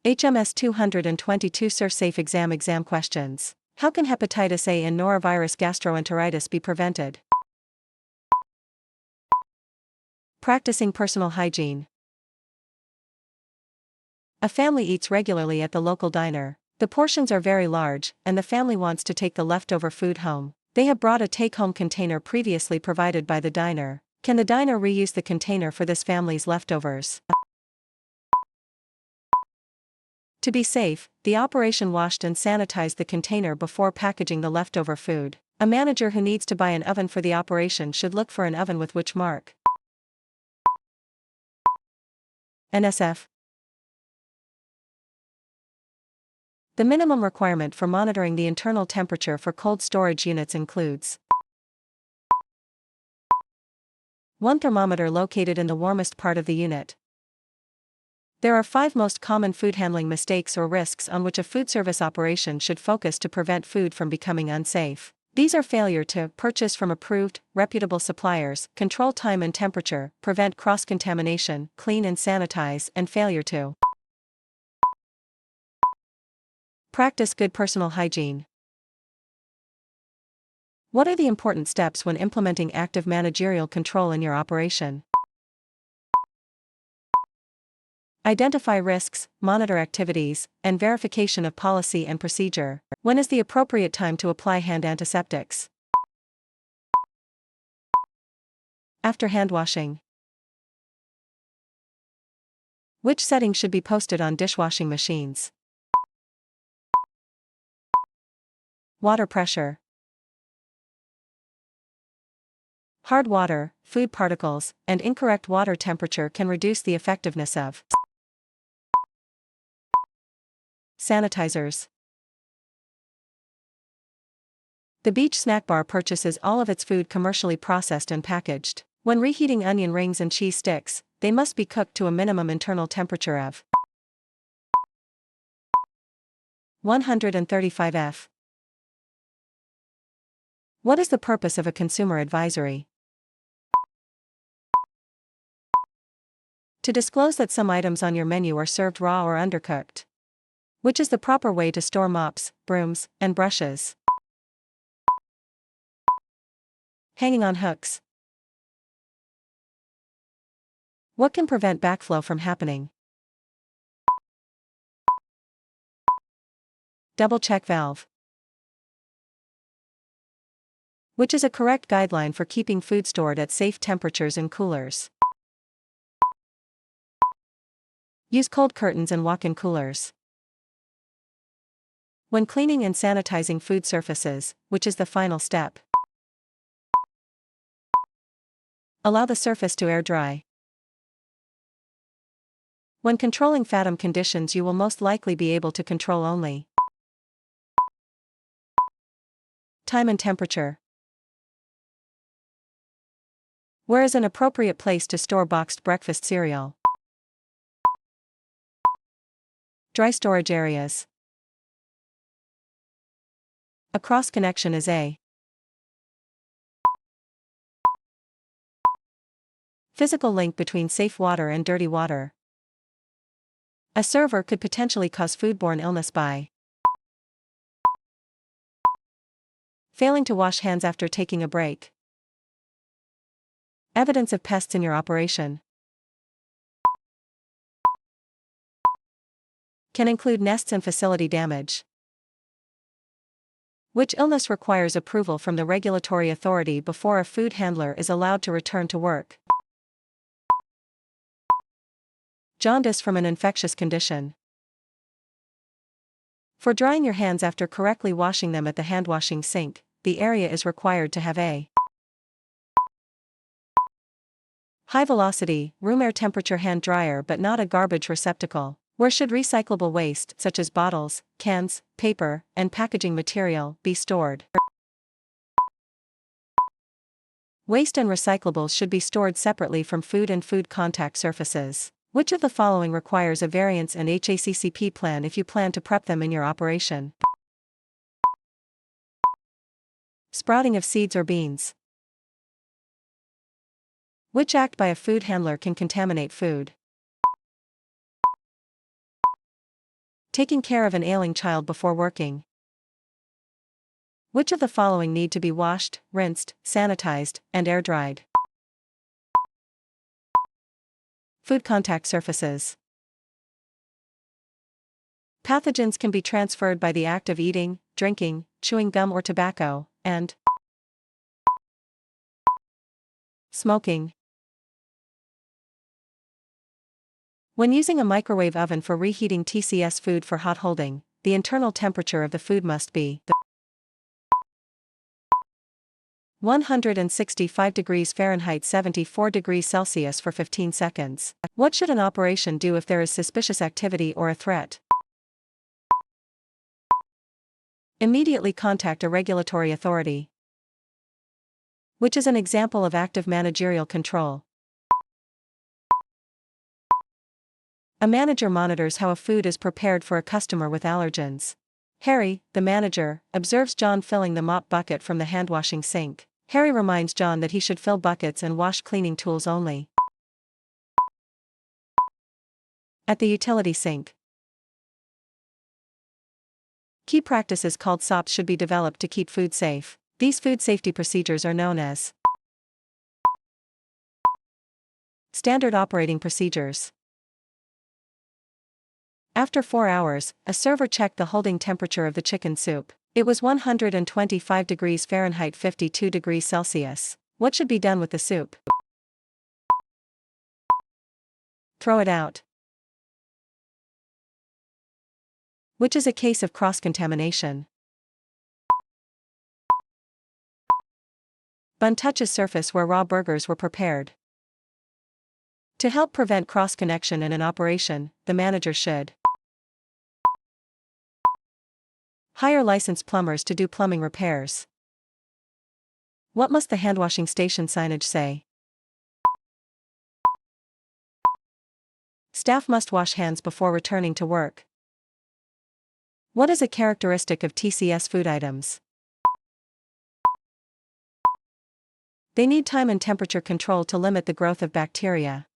HMS 222 ServSafe exam questions. How can hepatitis A and norovirus gastroenteritis be prevented? Practicing personal hygiene. A family eats regularly at the local diner. The portions are very large, and the family wants to take the leftover food home. They have brought a take-home container previously provided by the diner. Can the diner reuse the container for this family's leftovers? To be safe, the operation washed and sanitized the container before packaging the leftover food. A manager who needs to buy an oven for the operation should look for an oven with which mark. NSF. The minimum requirement for monitoring the internal temperature for cold storage units includes 1 thermometer located in the warmest part of the unit. There are 5 most common food handling mistakes or risks on which a food service operation should focus to prevent food from becoming unsafe. These are failure to purchase from approved, reputable suppliers, control time and temperature, prevent cross-contamination, clean and sanitize, and failure to practice good personal hygiene. What are the important steps when implementing active managerial control in your operation? Identify risks, monitor activities, and verification of policy and procedure. When is the appropriate time to apply hand antiseptics? After hand washing. Which settings should be posted on dishwashing machines? Water pressure. Hard water, food particles, and incorrect water temperature can reduce the effectiveness of sanitizers. The Beach Snack Bar purchases all of its food commercially processed and packaged. When reheating onion rings and cheese sticks, they must be cooked to a minimum internal temperature of 135 F. What is the purpose of a consumer advisory? To disclose that some items on your menu are served raw or undercooked. Which is the proper way to store mops, brooms, and brushes? Hanging on hooks. What can prevent backflow from happening? Double check valve. Which is a correct guideline for keeping food stored at safe temperatures in coolers? Use cold curtains and walk-in coolers. When cleaning and sanitizing food surfaces, which is the final step? Allow the surface to air dry. When controlling FATM conditions, you will most likely be able to control only time and temperature. Where is an appropriate place to store boxed breakfast cereal? Dry storage areas. A cross connection is a physical link between safe water and dirty water. A server could potentially cause foodborne illness by failing to wash hands after taking a break. Evidence of pests in your operation can include nests and facility damage. Which illness requires approval from the regulatory authority before a food handler is allowed to return to work? Jaundice from an infectious condition. For drying your hands after correctly washing them at the hand washing sink, the area is required to have a high velocity, room air temperature hand dryer but not a garbage receptacle. Where should recyclable waste, such as bottles, cans, paper, and packaging material, be stored? Waste and recyclables should be stored separately from food and food contact surfaces. Which of the following requires a variance and HACCP plan if you plan to prep them in your operation? Sprouting of seeds or beans. Which act by a food handler can contaminate food? Taking care of an ailing child before working. Which of the following need to be washed, rinsed, sanitized, and air-dried? Food contact surfaces. Pathogens can be transferred by the act of eating, drinking, chewing gum or tobacco, and smoking. When using a microwave oven for reheating TCS food for hot holding, the internal temperature of the food must be 165 degrees Fahrenheit 74 degrees Celsius for 15 seconds. What should an operation do if there is suspicious activity or a threat? Immediately contact a regulatory authority. Which is an example of active managerial control? A manager monitors how a food is prepared for a customer with allergens. Harry, the manager, observes John filling the mop bucket from the hand-washing sink. Harry reminds John that he should fill buckets and wash cleaning tools only. At the utility sink. Key practices called SOPs should be developed to keep food safe. These food safety procedures are known as Standard Operating Procedures. After 4 hours, a server checked the holding temperature of the chicken soup. It was 125 degrees Fahrenheit 52 degrees Celsius. What should be done with the soup? Throw it out. Which is a case of cross-contamination? Bun touches surface where raw burgers were prepared. To help prevent cross-connection in an operation, the manager should hire licensed plumbers to do plumbing repairs. What must the handwashing station signage say? Staff must wash hands before returning to work. What is a characteristic of TCS food items? They need time and temperature control to limit the growth of bacteria.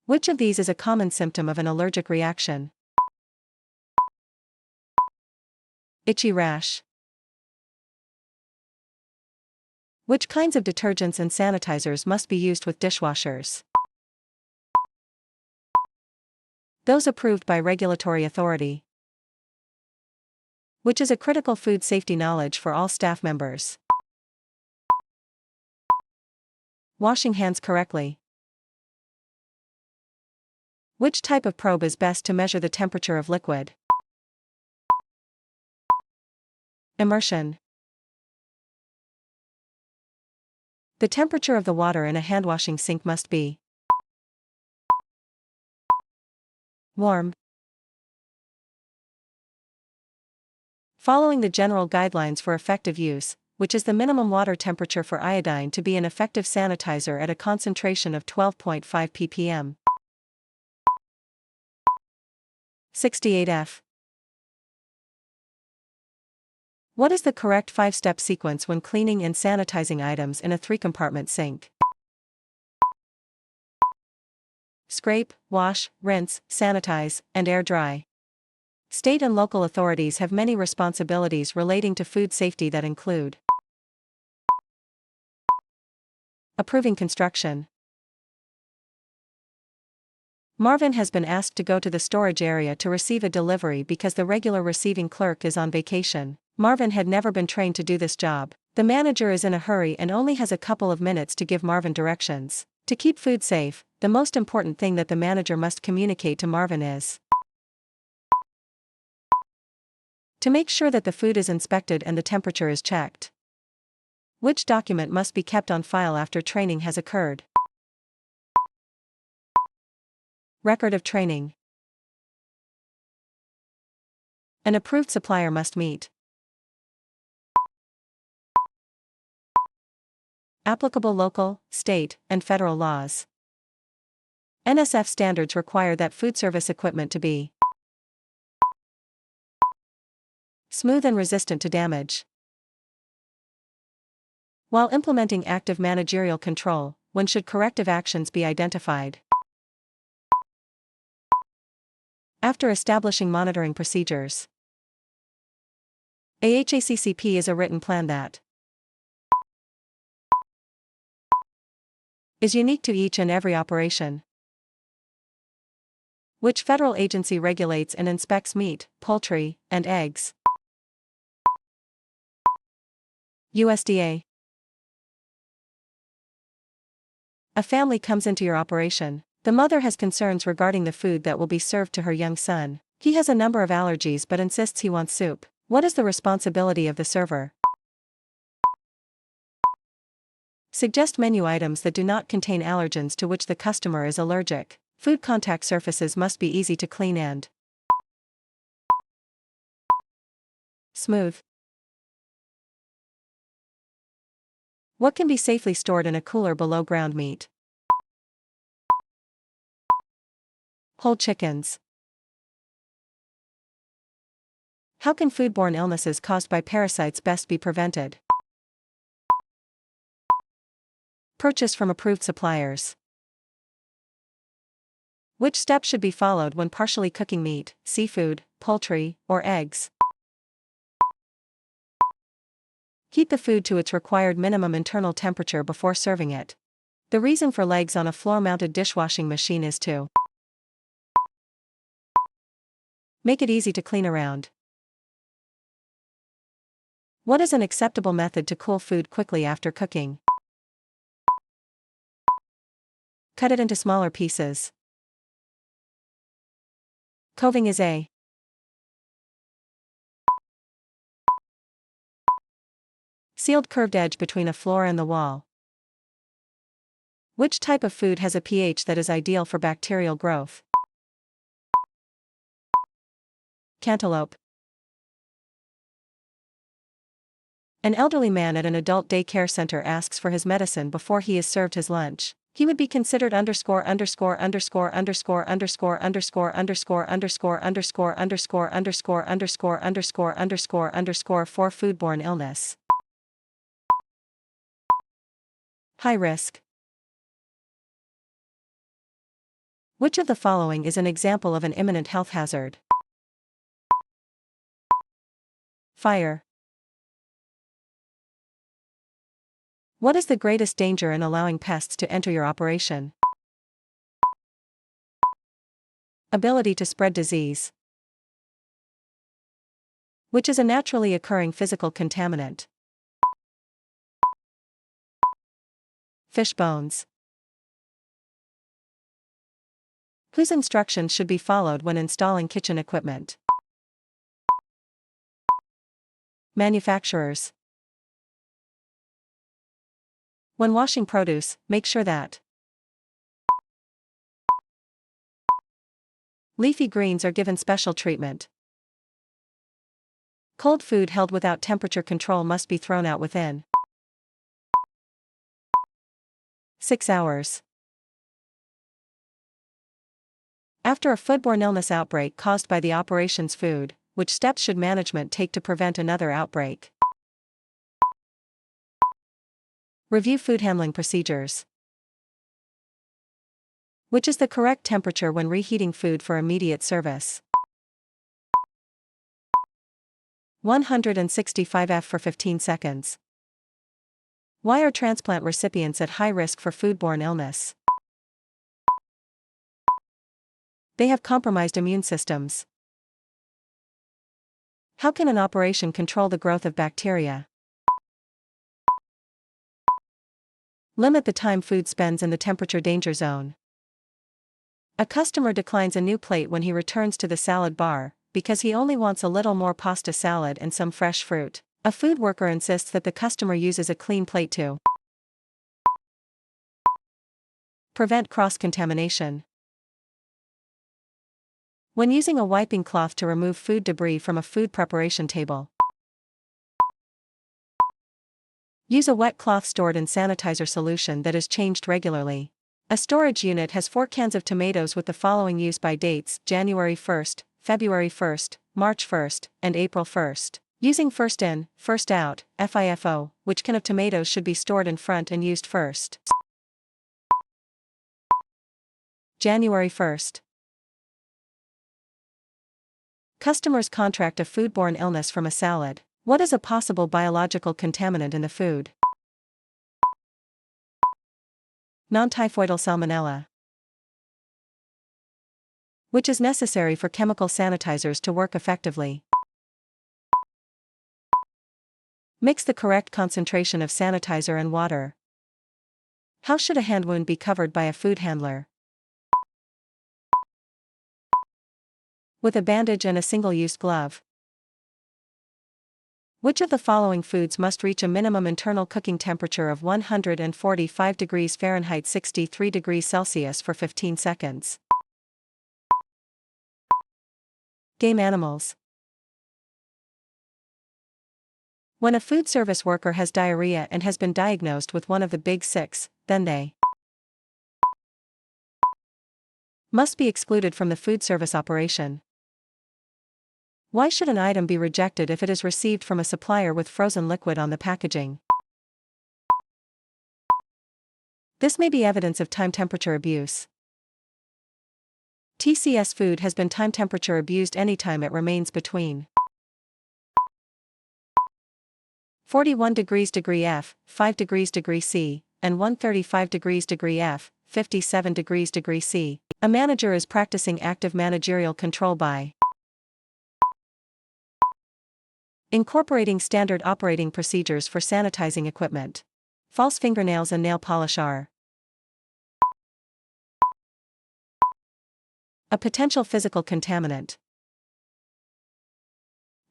Which of these is a common symptom of an allergic reaction? Itchy rash. Which kinds of detergents and sanitizers must be used with dishwashers? Those approved by regulatory authority. Which is a critical food safety knowledge for all staff members? Washing hands correctly. Which type of probe is best to measure the temperature of liquid? Immersion. The temperature of the water in a handwashing sink must be warm. Following the general guidelines for effective use, which is the minimum water temperature for iodine to be an effective sanitizer at a concentration of 12.5 ppm. 68F. What is the correct 5-step sequence when cleaning and sanitizing items in a 3-compartment sink? Scrape, wash, rinse, sanitize, and air dry. State and local authorities have many responsibilities relating to food safety that include approving construction. Marvin has been asked to go to the storage area to receive a delivery because the regular receiving clerk is on vacation. Marvin had never been trained to do this job. The manager is in a hurry and only has a couple of minutes to give Marvin directions. To keep food safe, the most important thing that the manager must communicate to Marvin is to make sure that the food is inspected and the temperature is checked. Which document must be kept on file after training has occurred? Record of training. An approved supplier must meet applicable local, state, and federal laws. NSF standards require that food service equipment to be smooth and resistant to damage. While implementing active managerial control, when should corrective actions be identified? After establishing monitoring procedures, a HACCP is a written plan that is unique to each and every operation. Which federal agency regulates and inspects meat, poultry, and eggs? USDA. A family comes into your operation. The mother has concerns regarding the food that will be served to her young son. He has a number of allergies but insists he wants soup. What is the responsibility of the server? Suggest menu items that do not contain allergens to which the customer is allergic. Food contact surfaces must be easy to clean and smooth. What can be safely stored in a cooler below ground meat? Whole chickens. How can foodborne illnesses caused by parasites best be prevented? Purchase from approved suppliers. Which steps should be followed when partially cooking meat, seafood, poultry, or eggs? Heat the food to its required minimum internal temperature before serving it. The reason for legs on a floor-mounted dishwashing machine is to make it easy to clean around. What is an acceptable method to cool food quickly after cooking? Cut it into smaller pieces. Coving is a sealed curved edge between a floor and the wall. Which type of food has a pH that is ideal for bacterial growth? Cantaloupe. An elderly man at an adult daycare center asks for his medicine before he is served his lunch. He would be considered for foodborne illness. High risk. Which of the following is an example of an imminent health hazard? Fire. What is the greatest danger in allowing pests to enter your operation? Ability to spread disease. Which is a naturally occurring physical contaminant? Fish bones. Whose instructions should be followed when installing kitchen equipment? Manufacturers. When washing produce, make sure that leafy greens are given special treatment. Cold food held without temperature control must be thrown out within 6 hours. After a foodborne illness outbreak caused by the operation's food, which steps should management take to prevent another outbreak? Review food handling procedures. Which is the correct temperature when reheating food for immediate service? 165 F for 15 seconds. Why are transplant recipients at high risk for foodborne illness? They have compromised immune systems. How can an operation control the growth of bacteria? Limit the time food spends in the temperature danger zone. A customer declines a new plate when he returns to the salad bar, because he only wants a little more pasta salad and some fresh fruit. A food worker insists that the customer uses a clean plate to prevent cross-contamination. When using a wiping cloth to remove food debris from a food preparation table, use a wet cloth stored in sanitizer solution that is changed regularly. A storage unit has 4 cans of tomatoes with the following use-by dates: January 1st, February 1st, March 1st, and April 1st. Using first in, first out, FIFO, which can of tomatoes should be stored in front and used first? January 1st. Customers contract a foodborne illness from a salad. What is a possible biological contaminant in the food? Nontyphoidal Salmonella, which is necessary for chemical sanitizers to work effectively. Mix the correct concentration of sanitizer and water. How should a hand wound be covered by a food handler? With a bandage and a single-use glove. Which of the following foods must reach a minimum internal cooking temperature of 145 degrees Fahrenheit 63 degrees Celsius for 15 seconds? Game animals. When a food service worker has diarrhea and has been diagnosed with one of the big six, then they must be excluded from the food service operation. Why should an item be rejected if it is received from a supplier with frozen liquid on the packaging? This may be evidence of time-temperature abuse. TCS food has been time-temperature abused anytime it remains between 41 degrees degree F, 5 degrees degree C, and 135 degrees degree F, 57 degrees degree C. A manager is practicing active managerial control by incorporating standard operating procedures for sanitizing equipment. False fingernails and nail polish are a potential physical contaminant.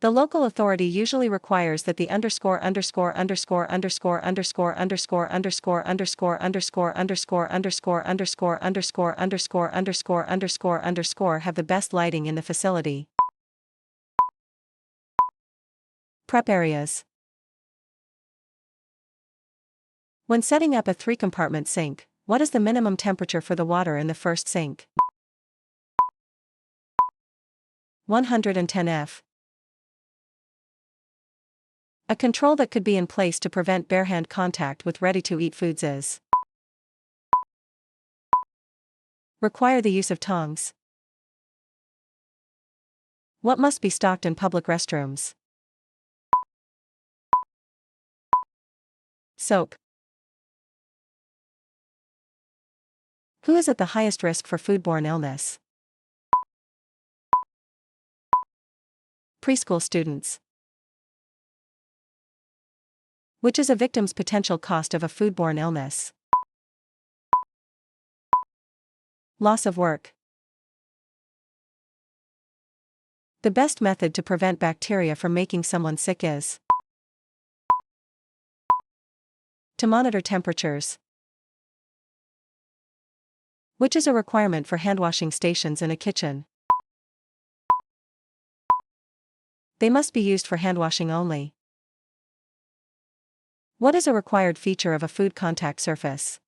The local authority usually requires that the underscore underscore underscore underscore underscore underscore underscore underscore underscore underscore underscore underscore underscore underscore underscore underscore underscore have the best lighting in the facility. Prep areas. When setting up a 3-compartment sink, what is the minimum temperature for the water in the first sink? 110 F. A control that could be in place to prevent barehand contact with ready-to-eat foods is require the use of tongs. What must be stocked in public restrooms? Soap. Who is at the highest risk for foodborne illness? Preschool students. Which is a victim's potential cost of a foodborne illness? Loss of work. The best method to prevent bacteria from making someone sick is to monitor temperatures. Which is a requirement for handwashing stations in a kitchen? They must be used for handwashing only. What is a required feature of a food contact surface?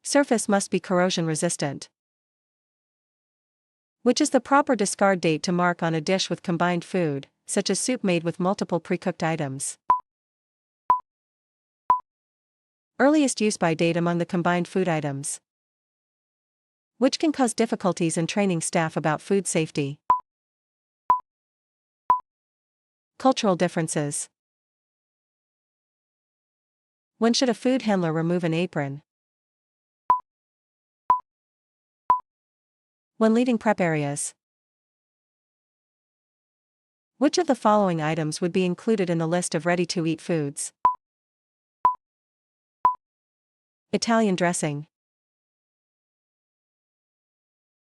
Surface must be corrosion resistant. Which is the proper discard date to mark on a dish with combined food, such as soup made with multiple pre-cooked items? Earliest use by date among the combined food items. Which can cause difficulties in training staff about food safety? Cultural differences. When should a food handler remove an apron? When leaving prep areas. Which of the following items would be included in the list of ready-to-eat foods? Italian dressing.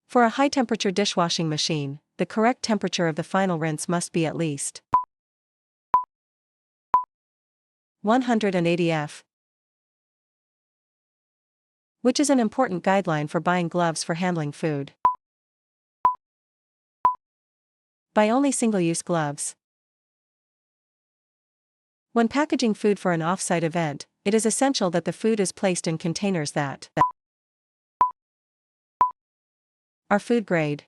For a high-temperature dishwashing machine, the correct temperature of the final rinse must be at least 180 F. Which is an important guideline for buying gloves for handling food. Buy only single-use gloves. When packaging food for an off-site event, it is essential that the food is placed in containers that are food grade.